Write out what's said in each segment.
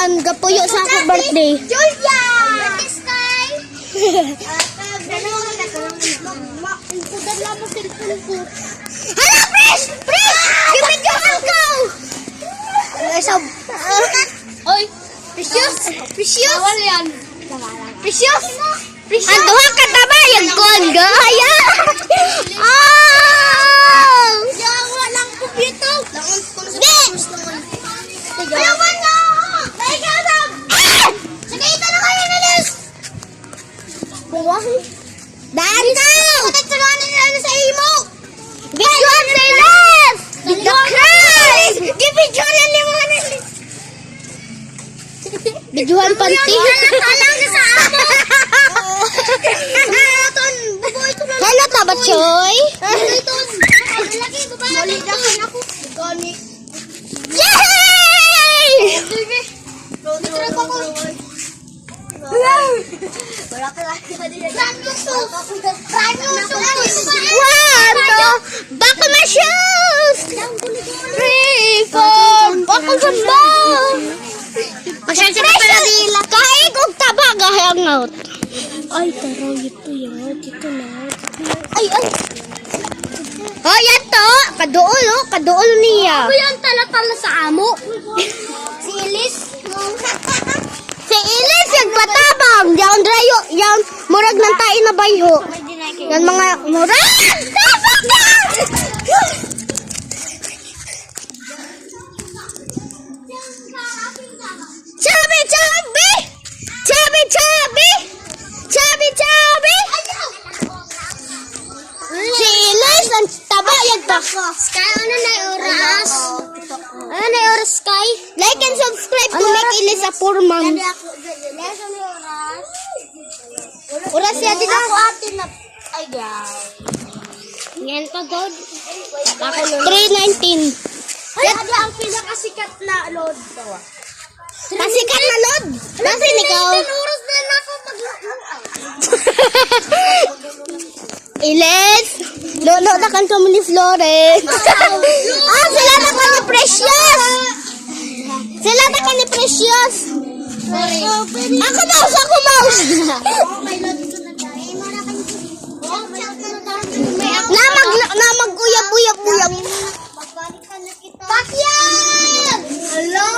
kuan gapuyo sa akong birthday. Julia! Sky! Hala, Pres! Pres! Gibidyohan ko! Oy, Precious! Precious! bawal yan. Precious! Precious! Ang duha ka tabayag kon gaya. Yawa lang po bito! Di! Ayawa na! Naikasab! Sige, ito na kayo nalis! Buwahi! Daan ka! Matagtuluan nila sa imo! Videoan sa ilas! The Christ! Gibidyohan ni mga nalis! Videoan panty. Talang ka sa amo! Ton! Bubuhay ko na lang! Hello ta ba, Choy? Ton! Lagi, babae! Malidakan ako! Gani! Yay! Trip ako! Wala ka lang. Ranuso! Ranuso! One, two, back on my shoes! 3, 4, back on the ball! Pasensya ka pala nila. Kahit kung taba, gahangout. Ay, taraw, ito yan. Dito na. Ay, ay. Oh, yan to. Kaduol, oh. Kaduol niya. Ako yung tala-tala sa amo. Si Elise. Si Ilis, yung patabang. Yan, drayo. Yan, murag ng tayo na bayho. Yan mga murag. Tabang na! Chubby, chubby! Chubby, chubby! Chubby, chubby! Si Ilis, ang taba yan pa. Sky, ano na yung oras? Ano na yung oras, Sky? Like and subscribe to make Ilis a poor man. Ano yung oras? Oras yan din Ako atin na... Ay, guys. Yan pa, God. 3:19. Ay, ano ang pinakasikat na load to? Pasikat na load. Basin ikaw. 10 oras na lang ako mag-load. Ilis. Lolo na kan kami ni Flores. Sila na ka ni Precious. Sila na ka ni Precious. Ako mouse, ako mouse. May load ko na tayo. Na mag-uyab-uyab-uyab. Pagbalikan na kita. Pakyan! Hello!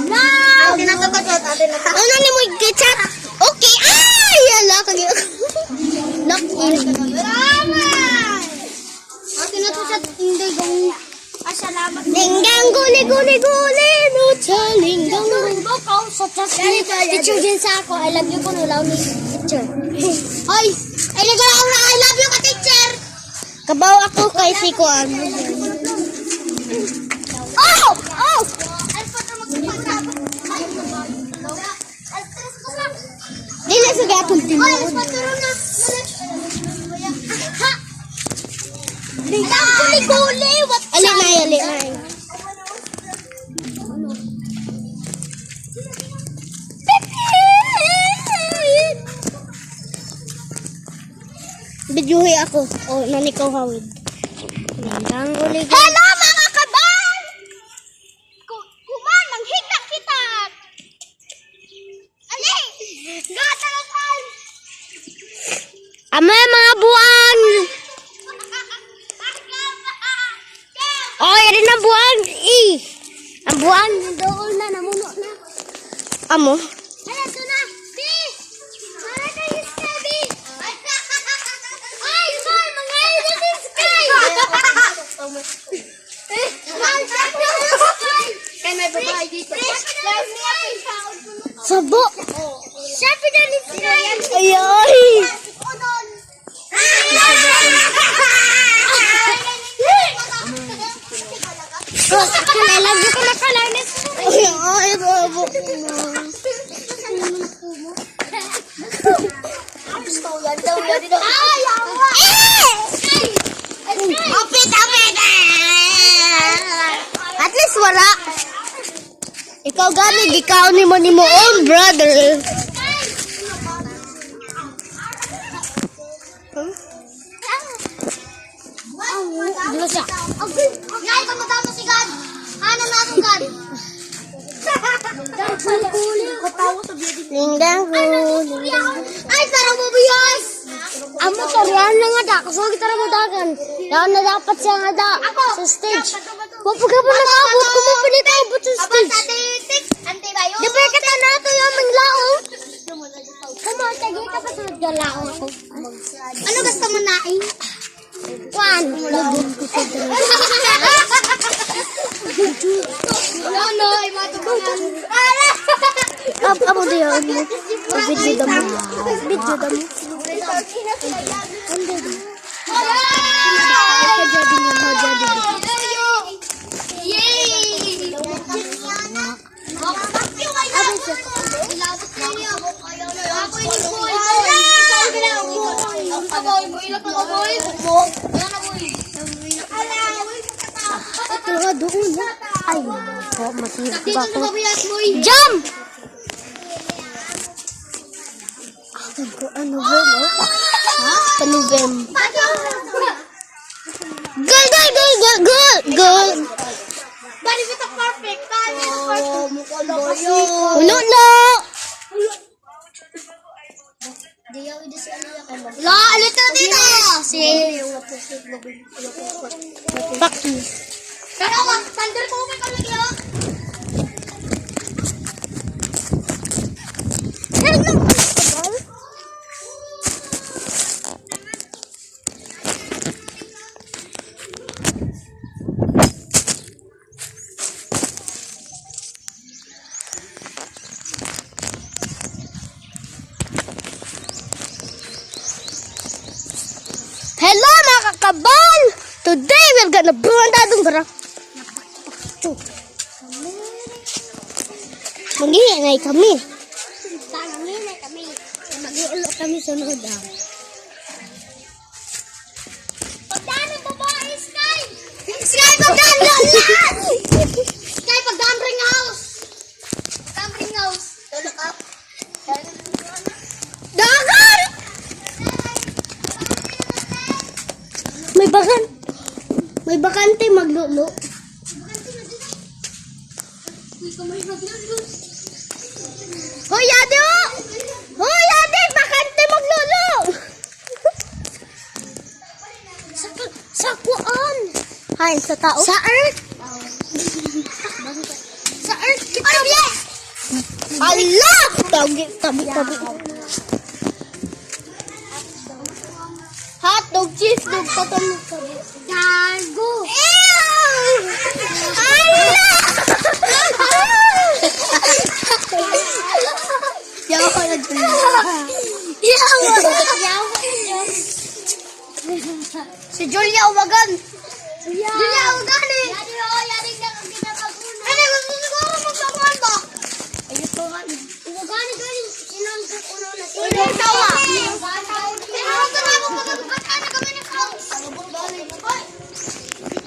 Na! Atin na to, atin na to. Ano ni mo i-chat? Okay. Ay! Yala kagi. Lock in. Salamat! Atin na to sa tinday kong... Salamat. Linggang guli-guli-guli. No linggang. Tulog ko sa chasnit. Teacher din sa ako. I love you ko nulaw ni teacher. Hoy! Ay, nagawa ko na I love you ka, teacher! Kabaw ako kay si Kuan. Oh! Oh! Dili sa gatong tinuod. Guli-guli! What? Ali na, ali na. Bidyuhi ako. O, nanikaw hawid. Gandang uli. Hello mga kaban! Kuman, nanghita kita! Ali! Gatalakan! Ama mga buwan! Oy, rin ang buwan! Ang buwan! Doon na, namuno na. Amo? Hala, ito na! Bi! Para kayo, Sky! Ay, Sky! Mga ito si Sky! Kaya may babae dito. Sabo! Siya pinalit sila yan. Ay, ay! Kalalagyo ko na kalanis. Ay, ay, babo ko na. Gusto ko yan daw. Ay, awa! Apit, apit! At least wala. Ikaw gani, ikaw ni mo own brother. Di ba siya? Ngayon ka matama si God. Ano na akong God? Lingdang ko. Ay, tara mo biyas! Ang motoryan lang nga da. Kasi kita na madagan. Yan na dapat siya nga da. Sa stage. Wapag ka pa nakabot. Kung mo pinikabot sa stage. Di ba kita na ito yung manglaong? Kumatagi ka pa sa galaong ako. Ano gusto mo nain? Juan. Lagyan ko sa dress. Ano, ay matutunan. Amo din yun. Video damo. Video damo. Ito doon. Ay, masirap ba ako? Jump! Ano ba? Ha? Panubem. Girl! Bali kita perfect. Ulo na! La, alito dito. Si... Paki. Pero thunder ko kay kalagyo. Hello mga kakabal! Today we're gonna burn dadong gara. Maghihinay kami. Mag-iulo kami sunod ah. Pagdaan ang babae, Sky! Sky, pagdaan lang! Sky, pagdaan ring house! Pagdaan ring house! Tulog ka? Dagan! May bakante maglulo. Hoy, Ate! Hoy, Ate! Bakante maglulo! Sa kuan? Hain, sa tao? Sa earth? Sa earth kita. Ano yan? Allah! Tabi. Hotdog, cheese dog, patanong sabi. Gago! Allah! Yawa ko na dun. Si Julia Uwagan. Julia, ugan eh! Yari na kang ginagaguna. Ano, siguro magsakuhan ba? Ugan eh, gani. Sinang kukuno na sila. Ulo tawa. Pero ako na ako magagubata na kami ng house. Hoy!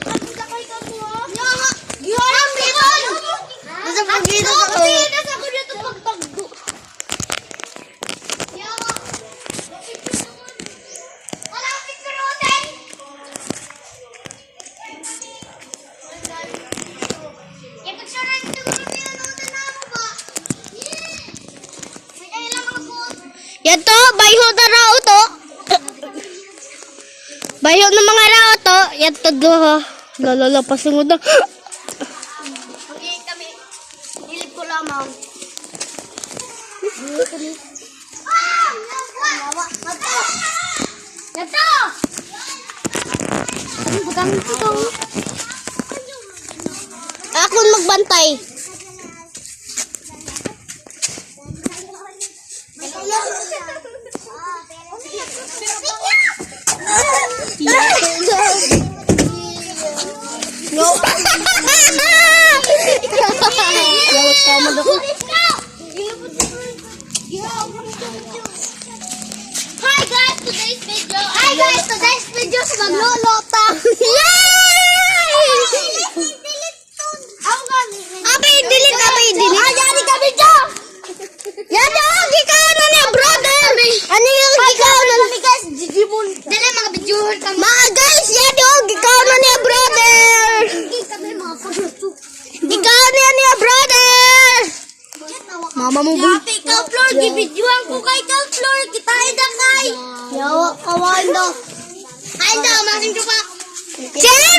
Kapita kayo ka po, ha? Ang bidon! Nasa pagkita Ako, ako. pinas ako dito pagtagdo. Yawa. Wala akong picture hotel. Yung picture na ito, pinanood na ako ba? May kailang mga buot. Yato, bayho na rao to. Bayho ng mga rao to. Yato do ha. Lalala, pasungod na. Okay, kami. Dilip ko lamang. Yawa. Yato! Ano ba gamit ito? Ako magbantay. No. Lawak tama ako. Hi guys, today's video sa maglulota. Yay! Abay, delete. Ayari kami dyan! Yan yung gikaw na niya, brother. Ano yung gikaw na niya? guys, Digimon. Dali mga videohan kami. Mga guys, yan yung gikaw na niya, brother. Kami mga pagluto. Gikaw na niya, brother. Mama mo, boy. Yati ka, Flor. Gibidyoan ko kay ka, Flor. Kitain na kay. Yawa, kawain daw. Kain daw, masin ko pa. Chen!